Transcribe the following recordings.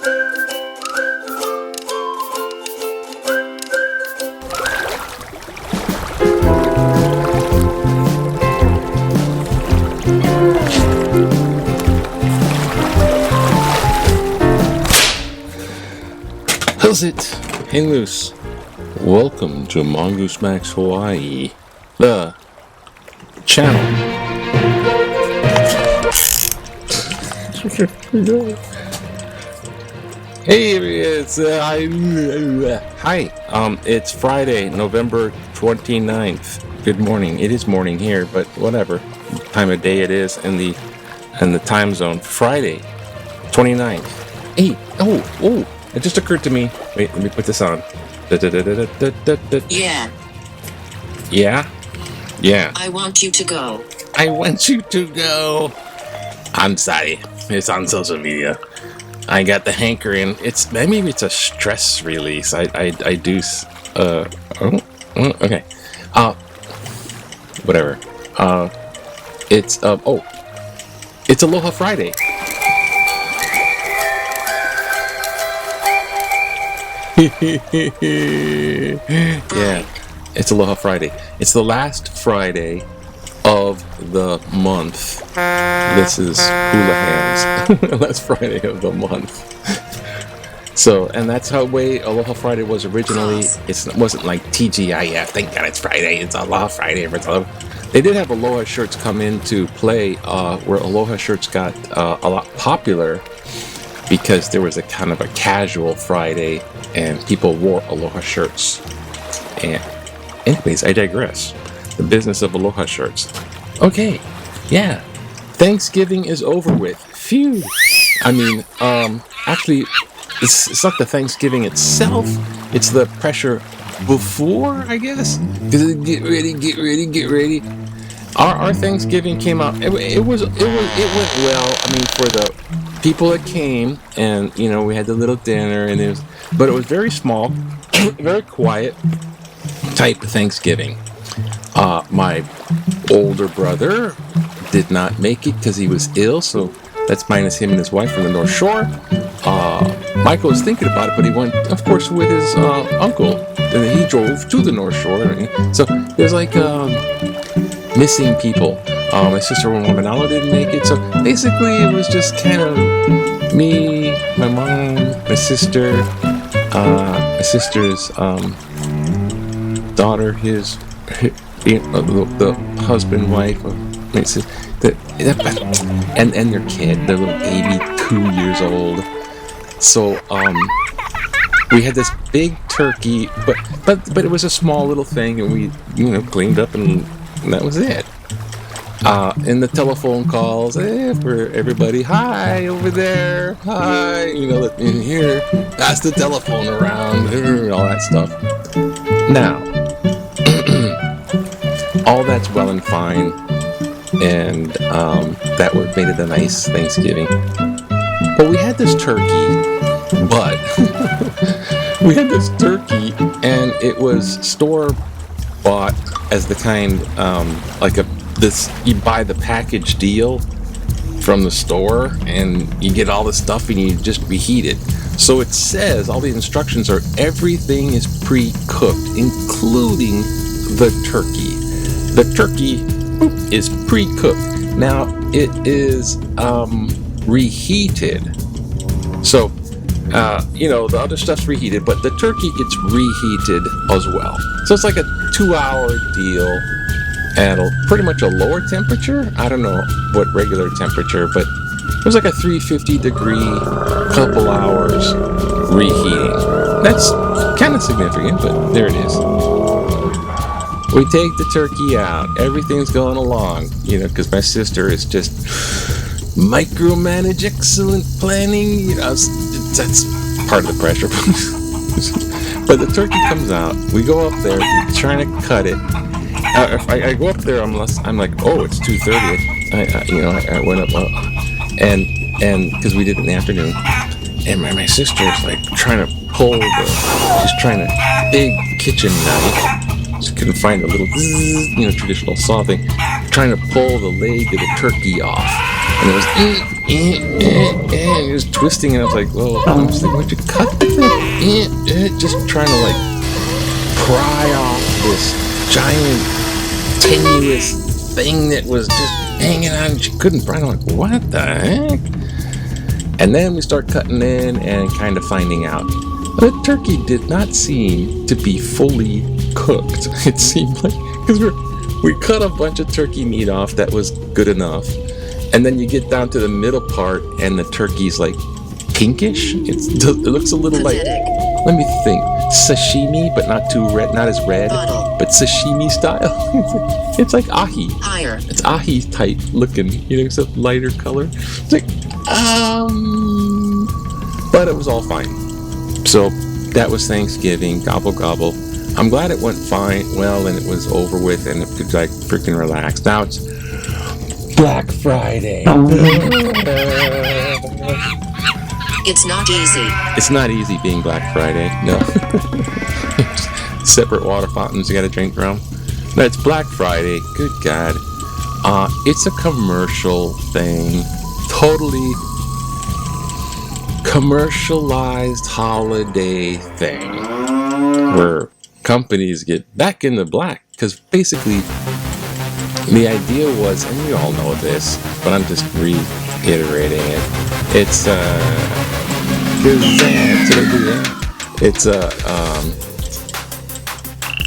How's it? Hey Loose. Welcome to Mongoose Max Hawaii, the channel. Hey, it's hi. It's Friday, November 29th. Good morning. It is morning here, but whatever time of day it is in the time zone. Friday, 29th. Hey, oh. It just occurred to me. Wait, let me put this on. Yeah. Yeah? Yeah. I want you to go. I want you to go. I'm sorry. It's on social media. I got the hankering. Maybe it's a stress release. I do. Okay. Whatever. It's Aloha Friday. Yeah, it's Aloha Friday. It's the last Friday of the month. This is Hula Hands. Last Friday of the month. So, and that's how way Aloha Friday was originally. It wasn't like TGIF. Thank God it's Friday. It's Aloha Friday. They did have Aloha shirts come into play, where Aloha shirts got a lot popular because there was a kind of a casual Friday and people wore Aloha shirts. And anyways, I digress. The business of Aloha shirts. Okay, yeah. Thanksgiving is over with. Phew. I mean, actually, it's not the Thanksgiving itself. It's the pressure before, I guess. Because get ready. Our Thanksgiving came out. It went well. I mean, for the people that came, and we had the little dinner, and but it was very small, very quiet type of Thanksgiving. My older brother did not make it because he was ill, so that's minus him and his wife from the North Shore. Michael was thinking about it, but he went, of course, with his uncle, and he drove to the North Shore. So there's like missing people. My sister Manalo didn't make it, so basically it was just kind of me, my mom, my sister, my sister's daughter, the husband, wife of my sister, and their kid, their little baby, 2 years old. So we had this big turkey, but it was a small little thing, and we cleaned up, and that was it. In the telephone calls, for everybody, hi over there, hi, in here, pass the telephone around, all that stuff. Now, all that's well and fine, and that made it a nice Thanksgiving. But we had this turkey, and it was store bought as the kind, you buy the package deal from the store, and you get all the stuff, and you just reheat it. So it says, all the instructions are, everything is pre-cooked, including the turkey. The turkey is pre-cooked. Now, it is reheated. So, the other stuff's reheated, but the turkey gets reheated as well. So it's like a 2-hour deal at pretty much a lower temperature. I don't know what regular temperature, but it was like a 350 degree, couple hours reheating. That's kind of significant, but there it is. We take the turkey out. Everything's going along, because my sister is just micromanage excellent planning. That's part of the pressure. But the turkey comes out. We go up there, trying to cut it. If I go up there, I'm like, oh, it's 2:30. I went up, and because we did it in the afternoon, and my sister's like trying to pull she's trying to big kitchen knife. She couldn't find a little, traditional saw thing, trying to pull the leg of the turkey off. and it was and it was twisting, and I was like, well, I'm just like, why'd you cut the thing? Just trying to like pry off this giant tenuous thing that was just hanging on, and she couldn't pry. I'm like, what the heck? And then we start cutting in and kind of finding out the turkey did not seem to be fully cooked. It seemed like, because we cut a bunch of turkey meat off that was good enough, and then you get down to the middle part and the turkey's like pinkish. It looks a little like, let me think, sashimi, but not too red, not as red, but sashimi style. It's like ahi. It's ahi type looking, it's a lighter color. It's like, but it was all fine. So that was Thanksgiving, gobble gobble. I'm glad it went well, and it was over with, and it could like freaking relax. Now it's Black Friday. It's not easy. It's not easy being Black Friday. No. Separate water fountains you gotta drink from. No, it's Black Friday. Good God. It's a commercial thing. Totally commercialized holiday thing where companies get back in the black, because basically the idea was, and you all know this, but I'm just reiterating it. It's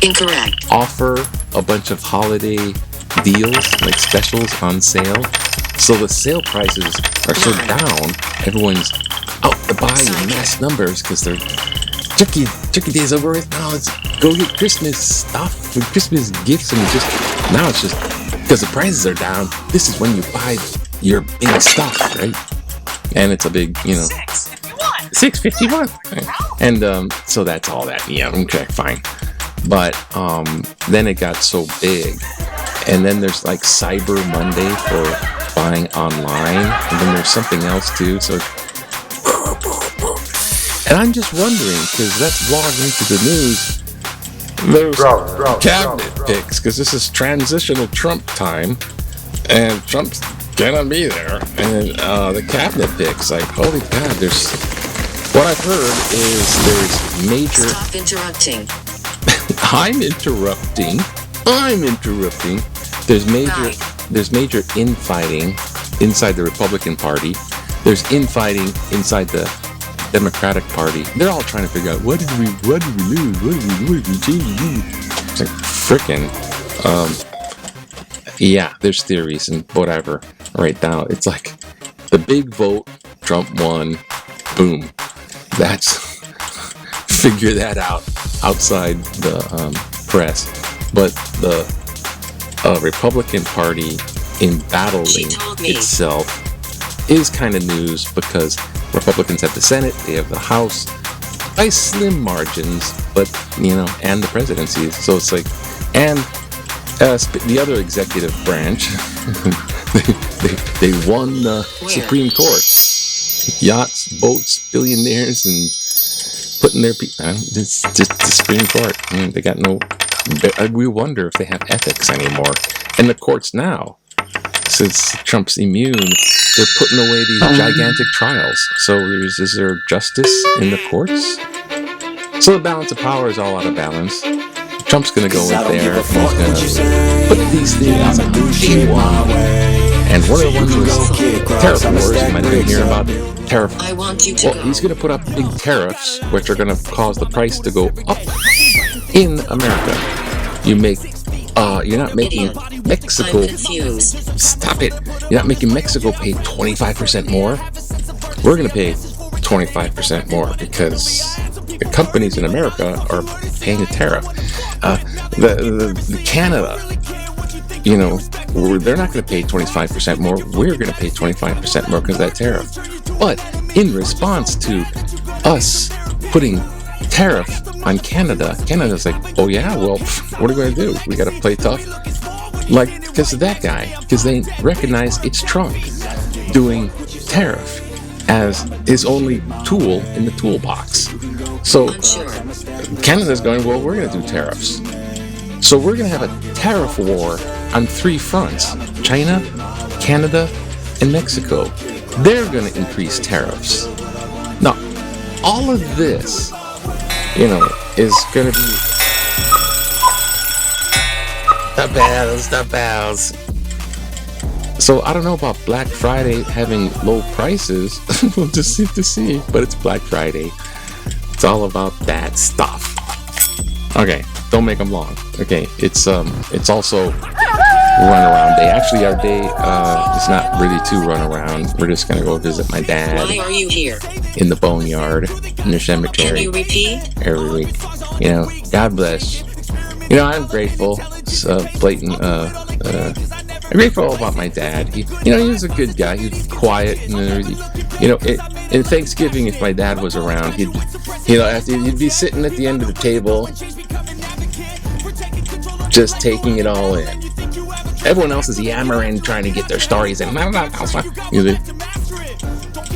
incorrect. Offer a bunch of holiday deals, like specials on sale. So the sale prices are so down, everyone's out to buy in mass numbers because they're turkey day's over with. Now let's go get Christmas stuff and Christmas gifts, and now it's just because the prices are down. This is when you buy your big stuff, right? And it's a big, $6.51. And so that's all that. Yeah, okay, fine. But then it got so big, and then there's like Cyber Monday for buying online, and then there's something else too. So, and I'm just wondering, because that's logged into the news, those cabinet picks, because this is transitional Trump time, and Trump's gonna be there, and the cabinet picks, like, holy God, what I've heard is there's major... Stop interrupting. I'm interrupting. There's major infighting inside the Republican Party. There's infighting inside the Democratic Party. They're all trying to figure out, what did we lose? What did we change? It's like, frickin'. Yeah, there's theories and whatever. Right now, it's like the big vote, Trump won, boom. Figure that out outside the press. But the Republican Party embattling itself is kind of news, because Republicans have the Senate, they have the House by slim margins, but and the presidency. So it's like, and the other executive branch, they won the Supreme Court. Yachts, boats, billionaires, and putting their people. It's just the Supreme Court. They got no. We wonder if they have ethics anymore. And the courts now, since Trump's immune, they're putting away these gigantic trials. So is there justice in the courts? So the balance of power is all out of balance. Trump's gonna go in there and he's gonna put these things he won. And one of the ones was tariff wars. You might have been hearing about tariff. He's gonna put up big tariffs, which are gonna cause the price to go up in America. You're not making Mexico. Stop it! You're not making Mexico pay 25% more. We're gonna pay 25% more because the companies in America are paying a tariff. The Canada, they're not going to pay 25% more. We're going to pay 25% more because of that tariff. But in response to us putting tariff on Canada, Canada's like, oh yeah, well, what are we going to do? We got to play tough. Like, because of that guy. Because they recognize it's Trump doing tariff as his only tool in the toolbox. So Canada's going, well, we're going to do tariffs. So we're going to have a tariff war on 3 fronts: China, Canada, and Mexico, they're going to increase tariffs. Now, all of this, is going to be the bells. So I don't know about Black Friday having low prices. We'll just see to see, but it's Black Friday. It's all about that stuff. Okay, don't make them long. Okay, it's also run around day. Actually, our day is not really to run around. We're just gonna go visit my dad. Why are you here? In the boneyard, in the cemetery. Can you repeat? Every week. God bless. I'm grateful. I'm grateful about my dad. He was a good guy. He was quiet and in Thanksgiving, if my dad was around, he'd be sitting at the end of the table, just taking it all in. Everyone else is yammering, trying to get their stories in.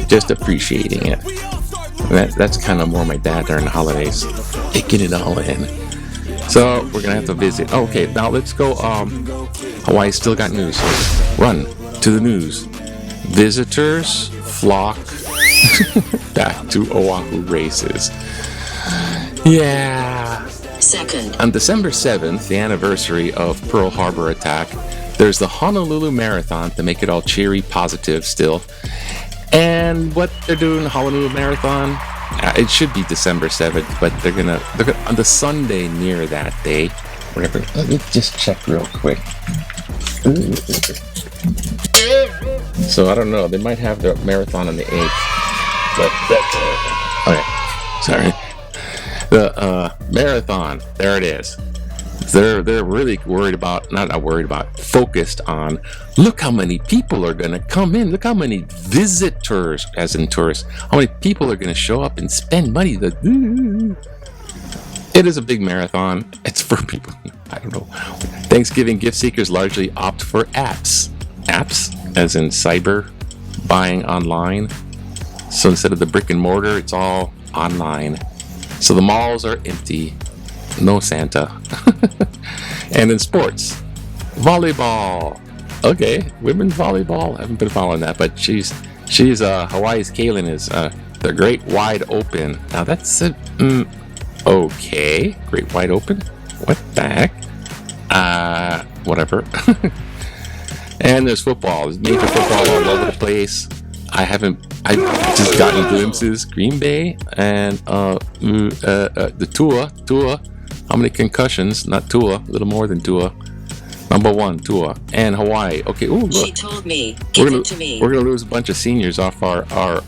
Just appreciating it. That's kind of more my dad during the holidays, taking it all in. So we're gonna have to visit. Okay, now let's go. Hawaii still got news. Run to the news. Visitors flock back to Oahu races. Yeah. Second. On December 7th, the anniversary of Pearl Harbor attack, there's the Honolulu Marathon to make it all cheery, positive still. And what they're doing, the Honolulu Marathon, it should be December 7th, but they're gonna on the Sunday near that day, whatever. Let me just check real quick. So I don't know. They might have the marathon on the 8th, but that's okay. Sorry. The marathon. There it is. They're really worried about, not worried about, focused on, look how many people are going to come in. Look how many visitors, as in tourists, how many people are going to show up and spend money. It is a big marathon. It's for people, I don't know. Thanksgiving gift seekers largely opt for apps. Apps, as in cyber buying online. So instead of the brick and mortar, it's all online. So the malls are empty. No Santa. And in sports, volleyball. Okay, women's volleyball. I haven't been following that, but she's Hawaii's Kaylin is the Great Wide Open. Now that's a okay. Great Wide Open. What the heck? Whatever. And there's football. There's major football all over the place. I've just gotten glimpses. Green Bay and the Tua. How many concussions? Not Tua. A little more than Tua. Number 1, Tua. And Hawaii. Okay. Ooh, look. She told me. Give it to me. We're gonna lose a bunch of seniors off our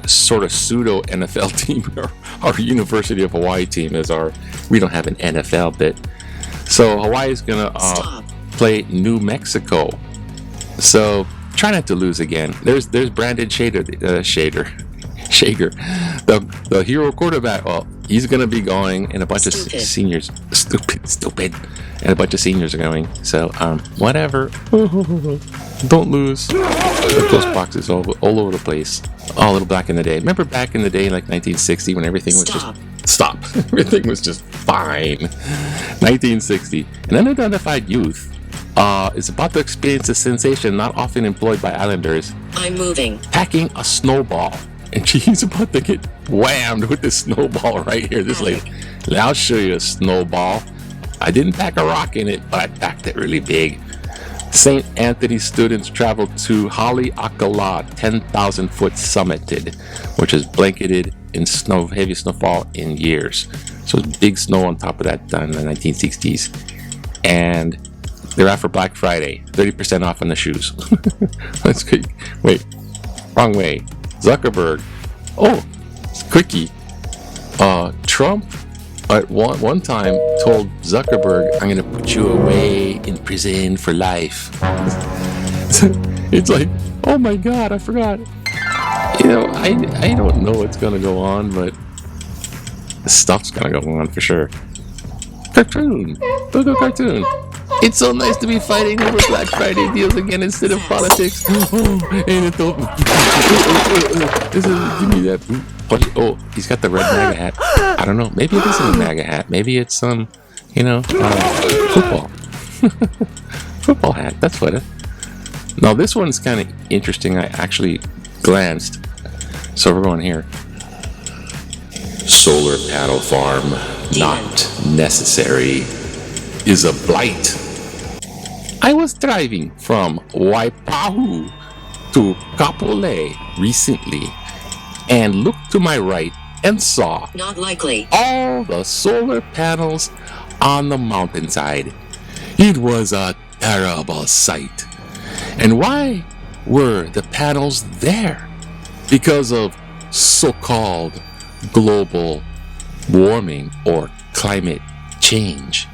sort of pseudo NFL team. Our University of Hawaii team is we don't have an NFL bit. So Hawaii's gonna play New Mexico. So try not to lose again. There's Brandon Shader, the hero quarterback. Well, he's gonna be going, and a bunch of seniors. Stupid, and a bunch of seniors are going. So whatever. Don't lose. The post boxes all over the place. All a little back in the day. Remember back in the day, like 1960, when everything was just everything was just fine. 1960, an unidentified youth is about to experience a sensation not often employed by islanders. I'm moving. Packing a snowball. And she's about to get whammed with this snowball right here. This lady. I'll show you a snowball. I didn't pack a rock in it, but I packed it really big. St. Anthony students traveled to Haleakala 10,000-foot summited, which is blanketed in heavy snowfall in years. So it's big snow on top of that done in the 1960s. And they're out for Black Friday. 30% off on the shoes. That's good. Wait, wrong way. Zuckerberg. Oh, quickie. Trump at one time told Zuckerberg, I'm going to put you away in prison for life. It's like, oh my God, I forgot. I don't know what's going to go on, but stuff's going to go on for sure. Cartoon. Go cartoon. It's so nice to be fighting over Black Friday deals again instead of politics. Oh, and it don't. Give me that. Oh, he's got the red MAGA hat. I don't know. Maybe it isn't a MAGA hat. Maybe it's football. Football hat. That's what it. Now this one's kind of interesting. I actually glanced. So we're going here. Solar panel farm not necessary is a blight. I was driving from Waipahu to Kapolei recently and looked to my right and saw Not likely. all the solar panels on the mountainside. It was a terrible sight. And why were the panels there? Because of so-called global warming or climate change.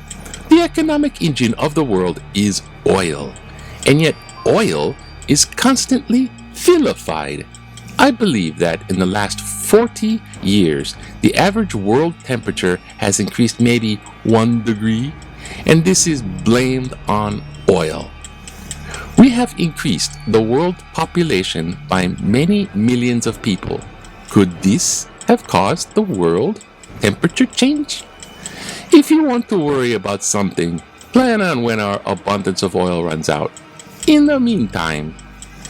The economic engine of the world is oil, and yet oil is constantly vilified. I believe that in the last 40 years, the average world temperature has increased maybe 1 degree, and this is blamed on oil. We have increased the world population by many millions of people. Could this have caused the world temperature change? If you want to worry about something, plan on when our abundance of oil runs out. In the meantime,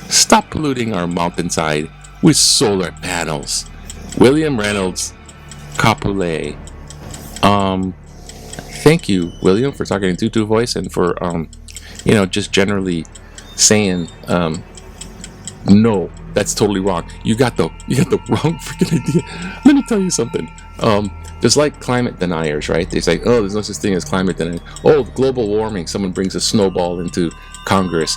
stop polluting our mountainside with solar panels. William Reynolds, Kapolei. Thank you, William, for talking in Tutu voice and for just generally saying no, that's totally wrong. You got the wrong freaking idea. Let me tell you something. There's like climate deniers, right? They say, oh, there's no such thing as climate deniers. Oh, global warming. Someone brings a snowball into Congress.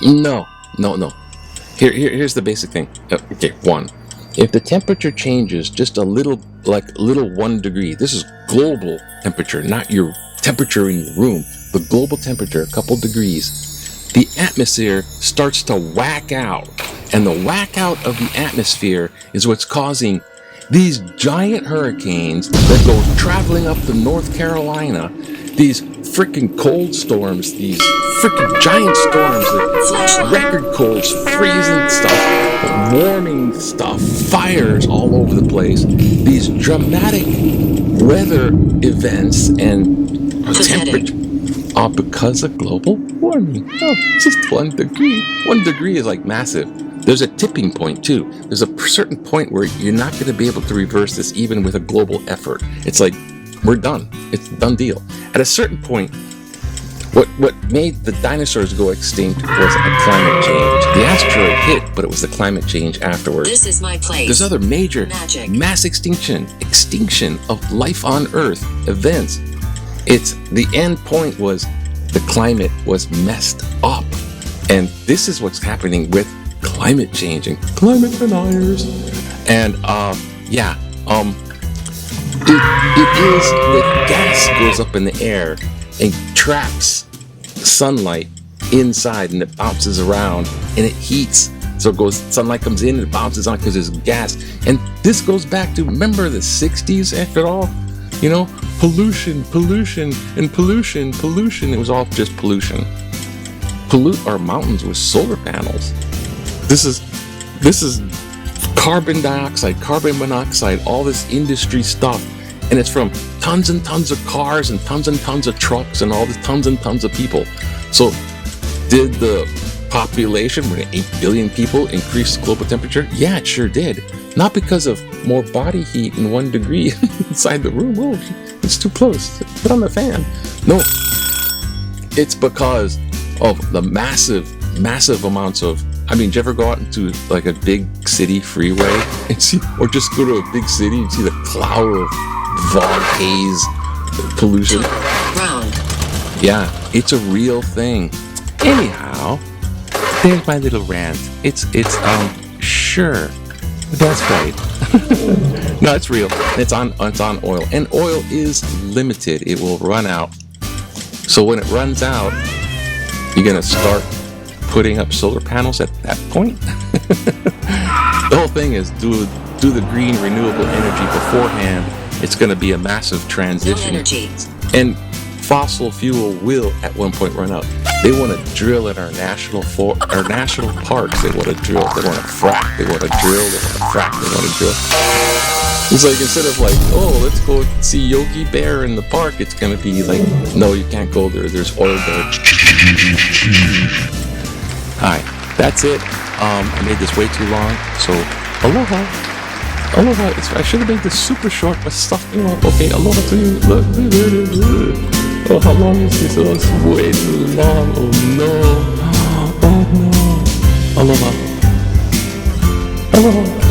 No. Here's the basic thing. Okay, one. If the temperature changes just a little 1 degree, this is global temperature, not your temperature in your room. The global temperature, a couple degrees, the atmosphere starts to whack out. And the whack out of the atmosphere is what's causing these giant hurricanes that go traveling up to North Carolina, these freaking cold storms, these freaking giant storms, the record colds, freezing stuff, warming stuff, fires all over the place, these dramatic weather events and temperature because of global warming. No, just 1 degree. 1 degree is like massive. There's a tipping point too. There's a certain point where you're not going to be able to reverse this even with a global effort. It's like, we're done. It's a done deal. At a certain point, what made the dinosaurs go extinct was a climate change. The asteroid hit, but it was the climate change afterwards. This is my place. There's other major Magic. mass extinction of life on Earth events. It's the end point was the climate was messed up. And this is what's happening with climate change and climate deniers. And it is with gas goes up in the air and traps sunlight inside, and it bounces around and it heats. So it goes, sunlight comes in and it bounces on because there's gas. And this goes back to, remember the 60s after all? Pollution. It was all just pollution. Pollute our mountains with solar panels. This is carbon dioxide, carbon monoxide, all this industry stuff. And it's from tons and tons of cars and tons of trucks and all this tons and tons of people. So did the population, with 8 billion people, increase global temperature? Yeah, it sure did. Not because of more body heat and 1 degree inside the room. Oh, it's too close. Put on the fan. No. It's because of the massive amounts of, did you ever go out into like a big city freeway and see, or just go to a big city and see the cloud of fog, haze, pollution? Round. Yeah, it's a real thing. Anyhow, there's my little rant. It's sure. That's right. No, it's real. It's on oil. And oil is limited. It will run out. So when it runs out, you're gonna start putting up solar panels at that point. The whole thing is do the green renewable energy beforehand. It's gonna be a massive transition. No energy. And fossil fuel will at one point run out. They want to drill in our national parks. They want to drill. They want to frack. They want to drill. They want to frack. They want to drill. It's like instead of like, oh, let's go see Yogi Bear in the park, it's gonna be like, no, you can't go there. There's oil there. Alright, that's it. I made this way too long, so aloha. Aloha. I should have made this super short, but stuff, you know. Okay, aloha to you. Look, there it is. Oh, how long is this? Oh, it's way too long. Oh no. Oh no. Aloha. Aloha.